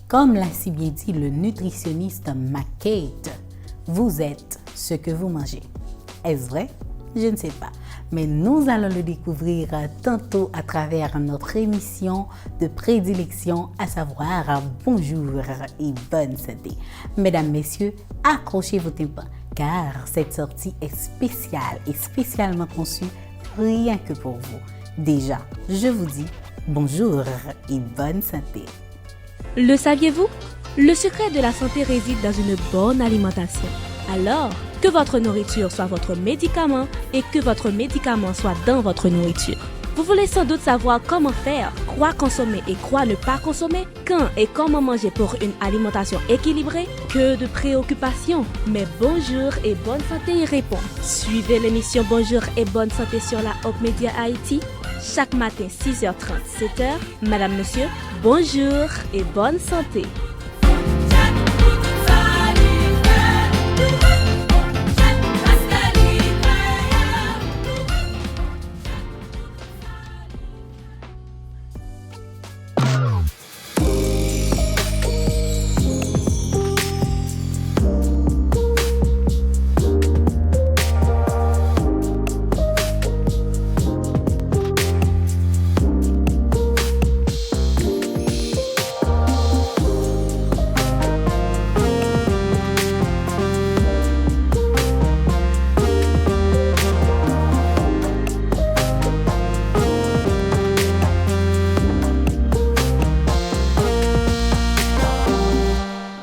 Comme l'a si bien dit le nutritionniste McKate, vous êtes ce que vous mangez. Est-ce vrai? Je ne sais pas. Mais nous allons le découvrir tantôt à travers notre émission de prédilection, à savoir Bonjour et bonne santé. Mesdames, messieurs, accrochez vos tympans car cette sortie est spéciale et spécialement conçue rien que pour vous. Déjà, je vous dis bonjour et bonne santé. Le saviez-vous? Le secret de la santé réside dans une bonne alimentation. Alors, que votre nourriture soit votre médicament et que votre médicament soit dans votre nourriture. Vous voulez sans doute savoir comment faire, quoi consommer et quoi ne pas consommer, quand et comment manger pour une alimentation équilibrée. Que de préoccupations, mais Bonjour et bonne santé y répond. Suivez l'émission Bonjour et bonne santé sur la Hope Media Haïti. Chaque matin 6h30, 7h, Madame, Monsieur, bonjour et bonne santé.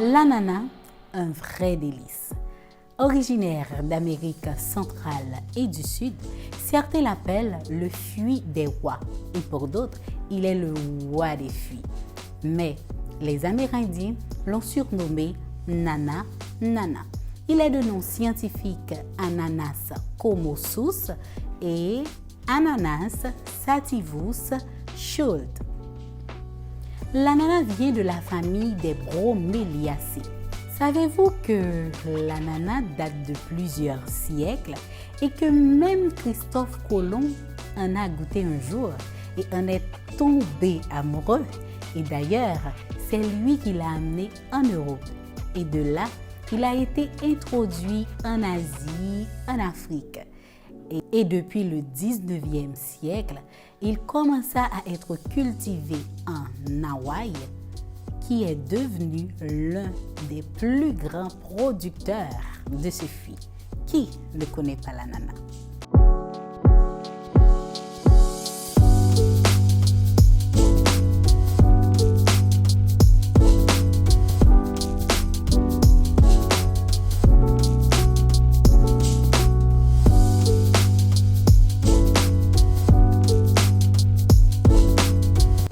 L'ananas, un vrai délice. Originaire d'Amérique centrale et du Sud, certains l'appellent le fruit des rois et pour d'autres, il est le roi des fruits. Mais les Amérindiens l'ont surnommé nana nana. Il est de nom scientifique Ananas comossus et Ananas sativus Schultz. L'ananas vient de la famille des broméliacées. Savez-vous que l'ananas date de plusieurs siècles et que même Christophe Colomb en a goûté un jour et en est tombé amoureux? Et d'ailleurs, c'est lui qui l'a amené en Europe. Et de là, il a été introduit en Asie, en Afrique. Et depuis le 19e siècle, il commença à être cultivé en Hawaï, qui est devenu l'un des plus grands producteurs de ce fruit. Qui ne connaît pas l'ananas?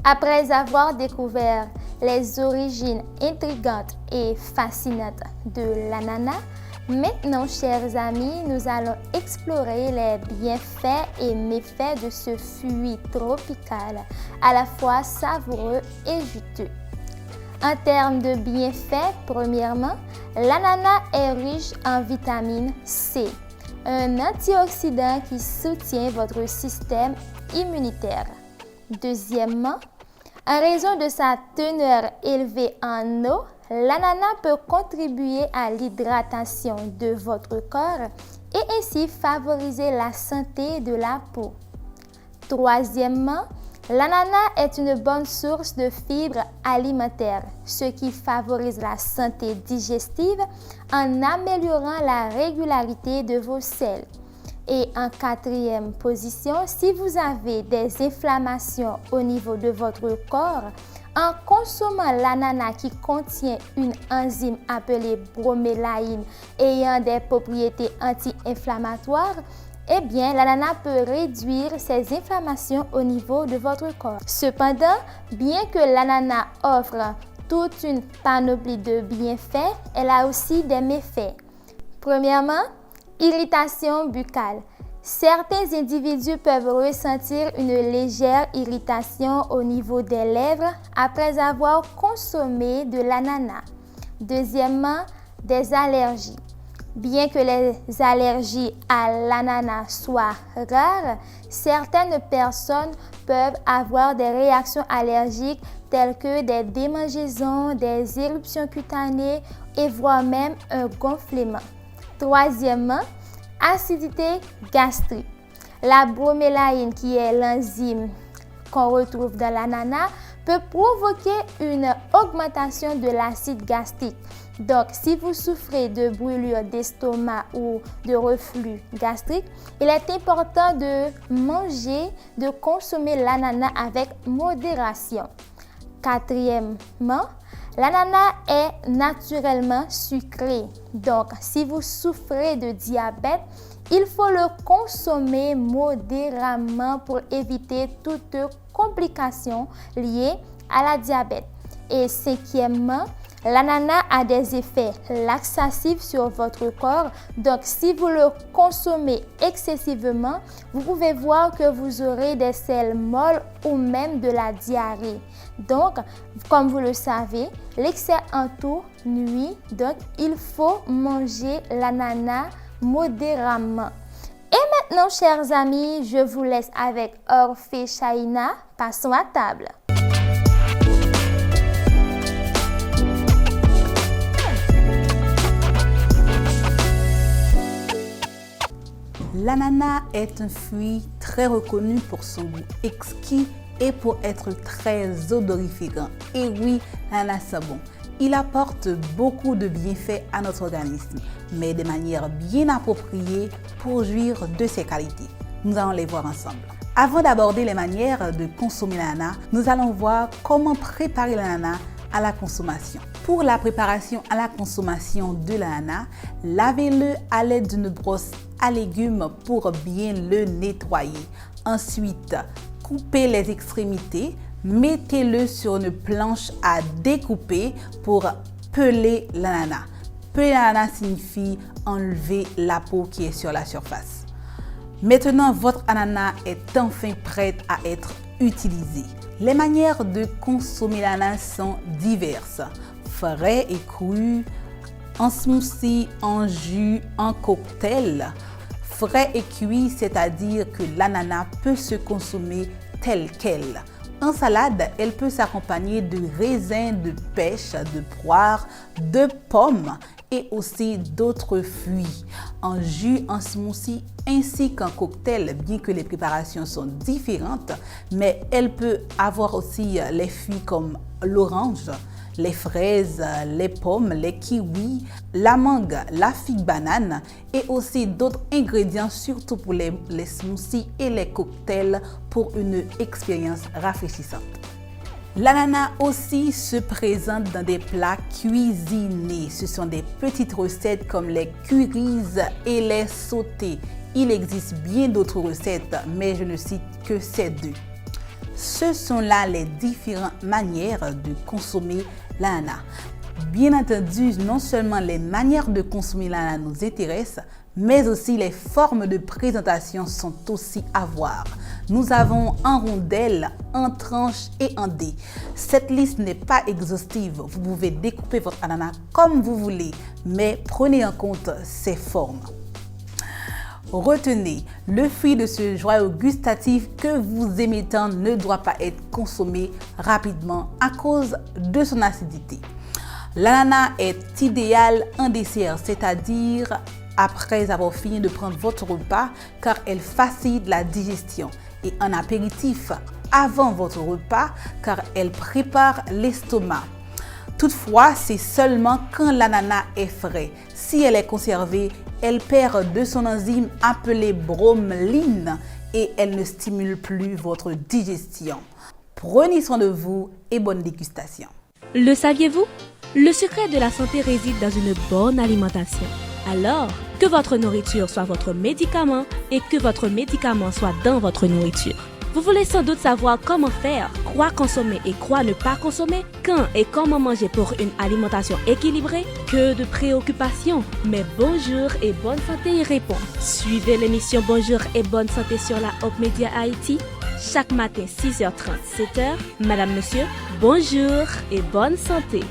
Après avoir découvert les origines intrigantes et fascinantes de l'ananas, maintenant, chers amis, nous allons explorer les bienfaits et méfaits de ce fruit tropical, à la fois savoureux et juteux. En termes de bienfaits, premièrement, l'ananas est riche en vitamine C, un antioxydant qui soutient votre système immunitaire. Deuxièmement, en raison de sa teneur élevée en eau, l'ananas peut contribuer à l'hydratation de votre corps et ainsi favoriser la santé de la peau. Troisièmement, l'ananas est une bonne source de fibres alimentaires, ce qui favorise la santé digestive en améliorant la régularité de vos selles. Et en quatrième position, si vous avez des inflammations au niveau de votre corps, en consommant l'ananas qui contient une enzyme appelée bromélaïne ayant des propriétés anti-inflammatoires, eh bien, l'ananas peut réduire ces inflammations au niveau de votre corps. Cependant, bien que l'ananas offre toute une panoplie de bienfaits, elle a aussi des méfaits. Premièrement, irritation buccale. Certains individus peuvent ressentir une légère irritation au niveau des lèvres après avoir consommé de l'ananas. Deuxièmement, des allergies. Bien que les allergies à l'ananas soient rares, certaines personnes peuvent avoir des réactions allergiques telles que des démangeaisons, des éruptions cutanées et voire même un gonflement. Troisièmement, acidité gastrique. La bromélaïne, qui est l'enzyme qu'on retrouve dans l'ananas, peut provoquer une augmentation de l'acide gastrique. Donc, si vous souffrez de brûlure d'estomac ou de reflux gastrique, il est important de consommer l'ananas avec modération. Quatrièmement, l'ananas est naturellement sucré. Donc, si vous souffrez de diabète, il faut le consommer modérément pour éviter toute complication liée à la diabète. Et cinquièmement, l'ananas a des effets laxatifs sur votre corps. Donc, si vous le consommez excessivement, vous pouvez voir que vous aurez des selles molles ou même de la diarrhée. Donc, comme vous le savez, l'excès en tout nuit. Donc, il faut manger l'ananas modérément. Et maintenant, chers amis, je vous laisse avec Orphée Shaina. Passons à table. L'ananas est un fruit très reconnu pour son goût exquis et pour être très odoriférant. Et oui, l'ananas c'est bon. Il apporte beaucoup de bienfaits à notre organisme, mais de manière bien appropriée pour jouir de ses qualités. Nous allons les voir ensemble. Avant d'aborder les manières de consommer l'ananas, nous allons voir comment préparer l'ananas à la consommation. Pour la préparation à la consommation de l'ananas, lavez-le à l'aide d'une brosse à légumes pour bien le nettoyer. Ensuite, coupez les extrémités. Mettez-le sur une planche à découper pour peler l'ananas. Peler l'ananas signifie enlever la peau qui est sur la surface. Maintenant, votre ananas est enfin prêt à être utilisé. Les manières de consommer l'ananas sont diverses. Frais et cru, en smoothie, en jus, en cocktail. Frais et cuit, c'est-à-dire que l'ananas peut se consommer tel quel. En salade, elle peut s'accompagner de raisins, de pêche, de poires, de pommes et aussi d'autres fruits. En jus, en smoothie ainsi qu'en cocktail, bien que les préparations sont différentes, mais elle peut avoir aussi les fruits comme l'orange, les fraises, les pommes, les kiwis, la mangue, la figue banane et aussi d'autres ingrédients, surtout pour les smoothies et les cocktails pour une expérience rafraîchissante. L'ananas aussi se présente dans des plats cuisinés. Ce sont des petites recettes comme les currys et les sautés. Il existe bien d'autres recettes, mais je ne cite que ces deux. Ce sont là les différentes manières de consommer l'ananas. Bien entendu, non seulement les manières de consommer l'ananas nous intéressent, mais aussi les formes de présentation sont aussi à voir. Nous avons en rondelles, en tranches et en dés. Cette liste n'est pas exhaustive. Vous pouvez découper votre ananas comme vous voulez, mais prenez en compte ses formes. Retenez, le fruit de ce joyau gustatif que vous aimez tant ne doit pas être consommé rapidement à cause de son acidité. L'ananas est idéal en dessert, c'est-à-dire après avoir fini de prendre votre repas, car elle facilite la digestion, et en apéritif avant votre repas, car elle prépare l'estomac. Toutefois, c'est seulement quand l'ananas est frais. Si elle est conservée, elle perd de son enzyme appelée broméline et elle ne stimule plus votre digestion. Prenez soin de vous et bonne dégustation. Le saviez-vous? Le secret de la santé réside dans une bonne alimentation. Alors, que votre nourriture soit votre médicament et que votre médicament soit dans votre nourriture. Vous voulez sans doute savoir comment faire, quoi consommer et quoi ne pas consommer, quand et comment manger pour une alimentation équilibrée? Que de préoccupations! Mais Bonjour et Bonne Santé y répond. Suivez l'émission Bonjour et Bonne Santé sur la Hope Media Haïti. Chaque matin 6h30, 7h, Madame, Monsieur, bonjour et bonne santé!